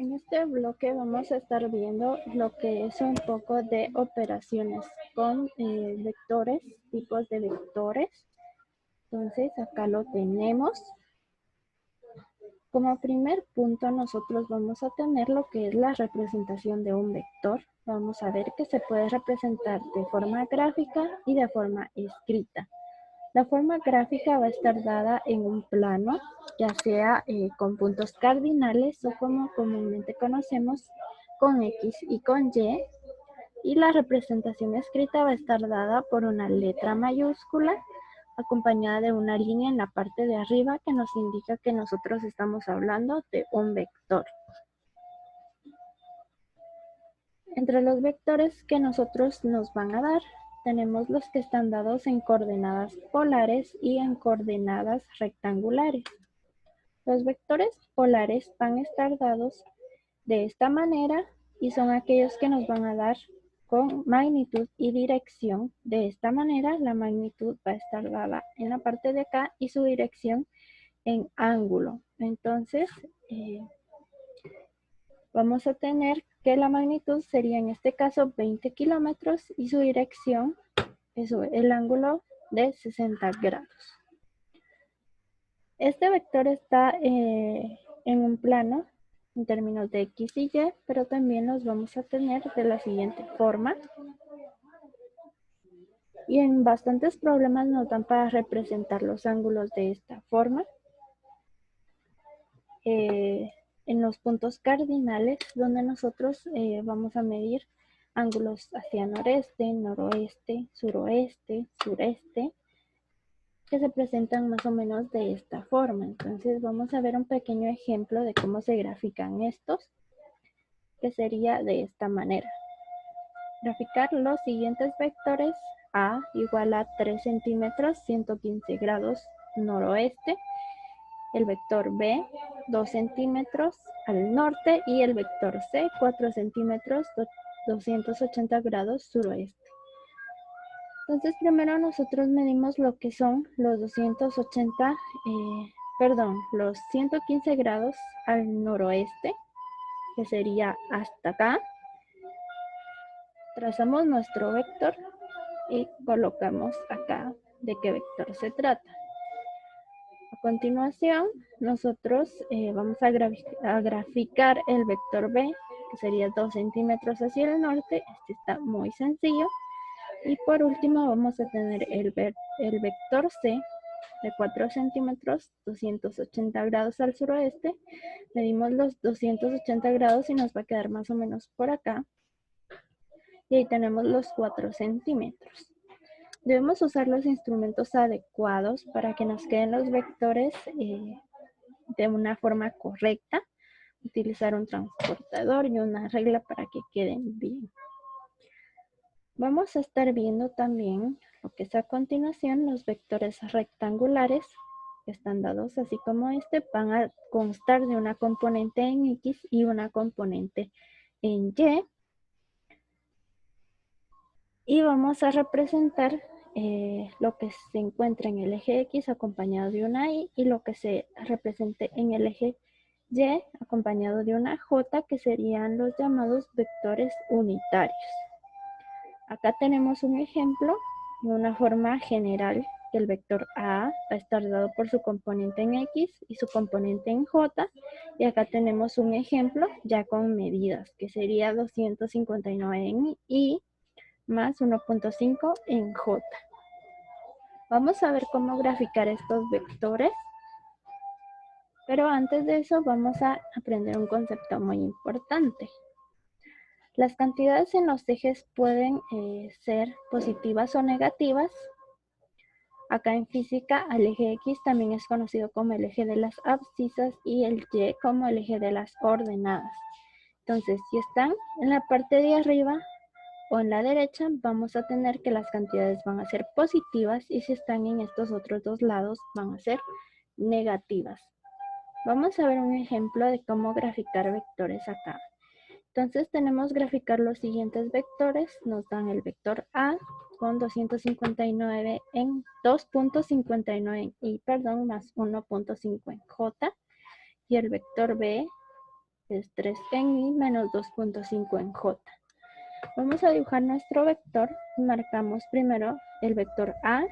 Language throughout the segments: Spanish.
En este bloque vamos a estar viendo lo que es un poco de operaciones con vectores, tipos de vectores. Entonces acá lo tenemos. Como primer punto nosotros vamos a tener lo que es la representación de un vector. Vamos a ver que se puede representar de forma gráfica y de forma escrita. La forma gráfica va a estar dada en un plano, ya sea con puntos cardinales o como comúnmente conocemos, con X y con Y. Y la representación escrita va a estar dada por una letra mayúscula acompañada de una línea en la parte de arriba que nos indica que nosotros estamos hablando de un vector. Entre los vectores que nosotros nos van a dar, tenemos los que están dados en coordenadas polares y en coordenadas rectangulares. Los vectores polares van a estar dados de esta manera y son aquellos que nos van a dar con magnitud y dirección. De esta manera, la magnitud va a estar dada en la parte de acá y su dirección en ángulo. Entonces, vamos a tener que la magnitud sería en este caso 20 kilómetros y su dirección es el ángulo de 60 grados. Este vector está en un plano en términos de X y Y, pero también los vamos a tener de la siguiente forma. Y en bastantes problemas nos dan para representar los ángulos de esta forma. En los puntos cardinales, donde nosotros vamos a medir ángulos hacia noreste, noroeste, suroeste, sureste, que se presentan más o menos de esta forma. Entonces vamos a ver un pequeño ejemplo de cómo se grafican estos, que sería de esta manera. Graficar los siguientes vectores: A igual a 3 centímetros, 115 grados noroeste, el vector B 2 centímetros al norte y el vector C 4 centímetros, 280 grados suroeste. Entonces primero nosotros medimos lo que son los los 115 grados al noroeste, que sería hasta acá. Trazamos nuestro vector y colocamos acá de qué vector se trata. A continuación, nosotros vamos a graficar el vector B, que sería 2 centímetros hacia el norte. Este está muy sencillo. Y por último vamos a tener el vector C de 4 centímetros, 280 grados al suroeste. Medimos los 280 grados y nos va a quedar más o menos por acá. Y ahí tenemos los 4 centímetros. Debemos usar los instrumentos adecuados para que nos queden los vectores de una forma correcta. Utilizar un transportador y una regla para que queden bien. Vamos a estar viendo también lo que es a continuación los vectores rectangulares que están dados así como este. Van a constar de una componente en X y una componente en Y. Y vamos a representar lo que se encuentra en el eje X acompañado de una Y y lo que se represente en el eje Y acompañado de una J, que serían los llamados vectores unitarios. Acá tenemos un ejemplo de una forma general, que el vector A va a estar dado por su componente en X y su componente en J. Y acá tenemos un ejemplo ya con medidas, que sería 259 en Y más 1.5 en J. Vamos a ver cómo graficar estos vectores. Pero antes de eso vamos a aprender un concepto muy importante. Las cantidades en los ejes pueden ser positivas o negativas. Acá en física, al eje X también es conocido como el eje de las abscisas y el Y como el eje de las ordenadas. Entonces, si están en la parte de arriba o en la derecha, vamos a tener que las cantidades van a ser positivas, y si están en estos otros dos lados, van a ser negativas. Vamos a ver un ejemplo de cómo graficar vectores acá. Entonces tenemos graficar los siguientes vectores. Nos dan el vector A con 259 en 2.59 en Y, más 1.5 en J. Y el vector B que es 3 en Y, menos 2.5 en J. Vamos a dibujar nuestro vector. Marcamos primero el vector A,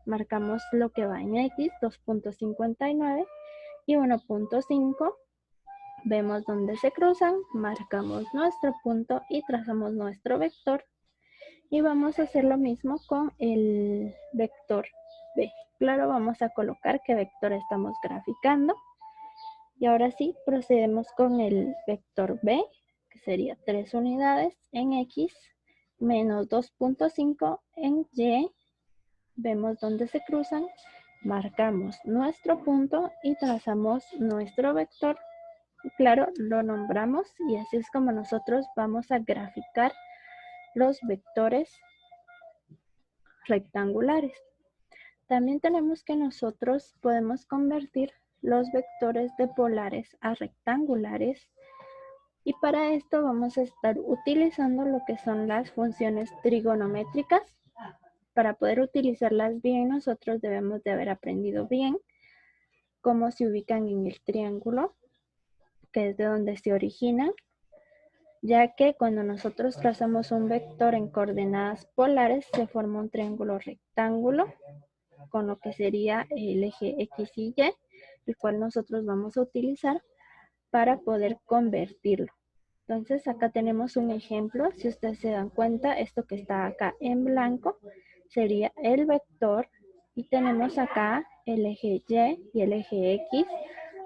marcamos lo que va en X, 2.59 y 1.5. Vemos dónde se cruzan, marcamos nuestro punto y trazamos nuestro vector. Y vamos a hacer lo mismo con el vector B. Claro, vamos a colocar qué vector estamos graficando. Y ahora sí, procedemos con el vector B, que sería 3 unidades en X, menos 2.5 en Y. Vemos dónde se cruzan, marcamos nuestro punto y trazamos nuestro vector. Claro, lo nombramos y así es como nosotros vamos a graficar los vectores rectangulares. También tenemos que nosotros podemos convertir los vectores de polares a rectangulares y para esto vamos a estar utilizando lo que son las funciones trigonométricas. Para poder utilizarlas bien, nosotros debemos de haber aprendido bien cómo se ubican en el triángulo, que es de donde se originan, ya que cuando nosotros trazamos un vector en coordenadas polares se forma un triángulo rectángulo con lo que sería el eje X y Y, el cual nosotros vamos a utilizar para poder convertirlo. Entonces acá tenemos un ejemplo. Si ustedes se dan cuenta, esto que está acá en blanco sería el vector y tenemos acá el eje Y y el eje X.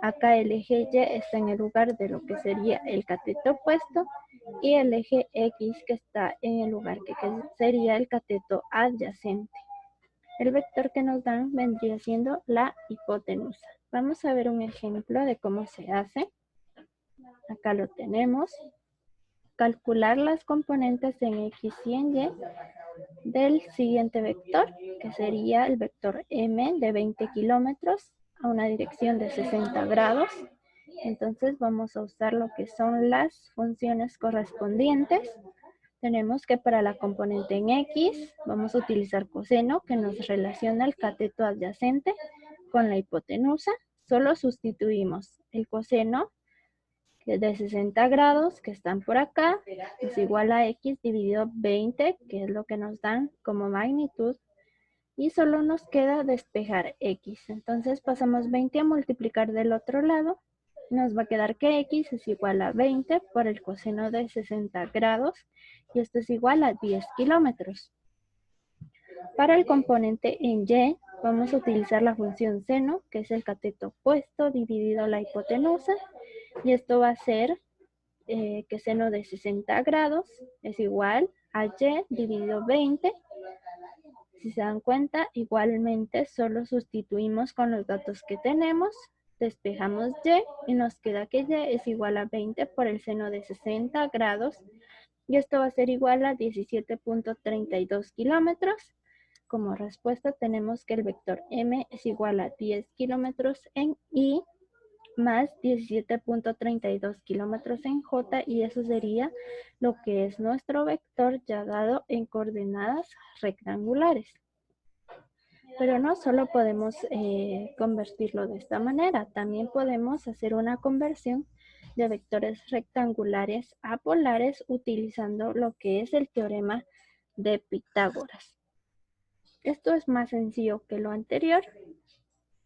Acá el eje Y está en el lugar de lo que sería el cateto opuesto y el eje X que está en el lugar que sería el cateto adyacente. El vector que nos dan vendría siendo la hipotenusa. Vamos a ver un ejemplo de cómo se hace. Acá lo tenemos. Calcular las componentes en X y en Y del siguiente vector, que sería el vector M de 20 kilómetros a una dirección de 60 grados. Entonces vamos a usar lo que son las funciones correspondientes. Tenemos que para la componente en X vamos a utilizar coseno, que nos relaciona el cateto adyacente con la hipotenusa. Solo sustituimos el coseno de 60 grados que están por acá, es igual a X dividido 20, que es lo que nos dan como magnitud. Y solo nos queda despejar X. Entonces pasamos 20 a multiplicar del otro lado. Nos va a quedar que X es igual a 20 por el coseno de 60 grados. Y esto es igual a 10 kilómetros. Para el componente en Y, vamos a utilizar la función seno, que es el cateto opuesto dividido la hipotenusa. Y esto va a ser que seno de 60 grados es igual a Y dividido 20. Si se dan cuenta, igualmente solo sustituimos con los datos que tenemos, despejamos Y nos queda que Y es igual a 20 por el seno de 60 grados y esto va a ser igual a 17.32 kilómetros. Como respuesta tenemos que el vector M es igual a 10 kilómetros en Y más 17.32 kilómetros en J y eso sería lo que es nuestro vector ya dado en coordenadas rectangulares. Pero no solo podemos convertirlo de esta manera, también podemos hacer una conversión de vectores rectangulares a polares utilizando lo que es el teorema de Pitágoras. Esto es más sencillo que lo anterior,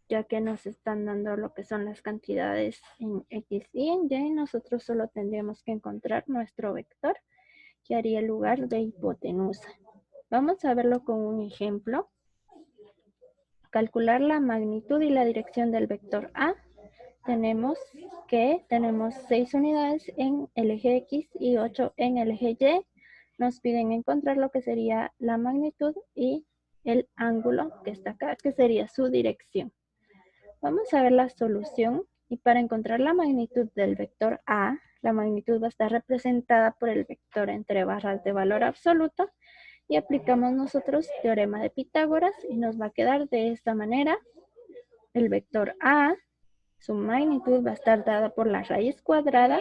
ya que nos están dando lo que son las cantidades en X y en Y, nosotros solo tendríamos que encontrar nuestro vector que haría el lugar de hipotenusa. Vamos a verlo con un ejemplo. Calcular la magnitud y la dirección del vector A. Tenemos 6 unidades en el eje X y 8 en el eje Y. Nos piden encontrar lo que sería la magnitud y el ángulo que está acá, que sería su dirección. Vamos a ver la solución y para encontrar la magnitud del vector A, la magnitud va a estar representada por el vector entre barras de valor absoluto y aplicamos nosotros teorema de Pitágoras y nos va a quedar de esta manera. El vector A, su magnitud va a estar dada por la raíz cuadrada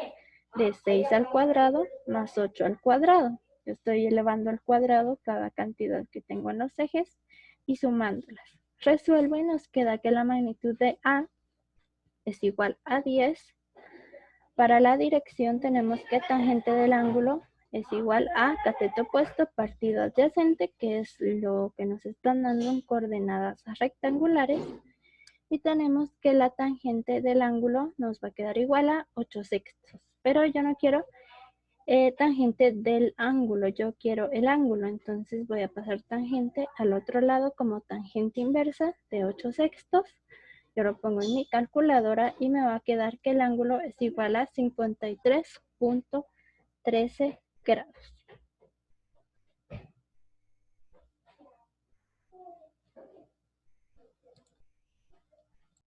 de 6 al cuadrado más 8 al cuadrado. Yo estoy elevando al cuadrado cada cantidad que tengo en los ejes y sumándolas. Resuelvo y nos queda que la magnitud de A es igual a 10 Para la dirección tenemos que tangente del ángulo es igual a cateto opuesto partido adyacente, que es lo que nos están dando en coordenadas rectangulares. Y tenemos que la tangente del ángulo nos va a quedar igual a 8 sextos. Pero yo no quiero tangente del ángulo, yo quiero el ángulo. Entonces voy a pasar tangente al otro lado como tangente inversa de 8 sextos. Yo lo pongo en mi calculadora y me va a quedar que el ángulo es igual a 53.13 grados.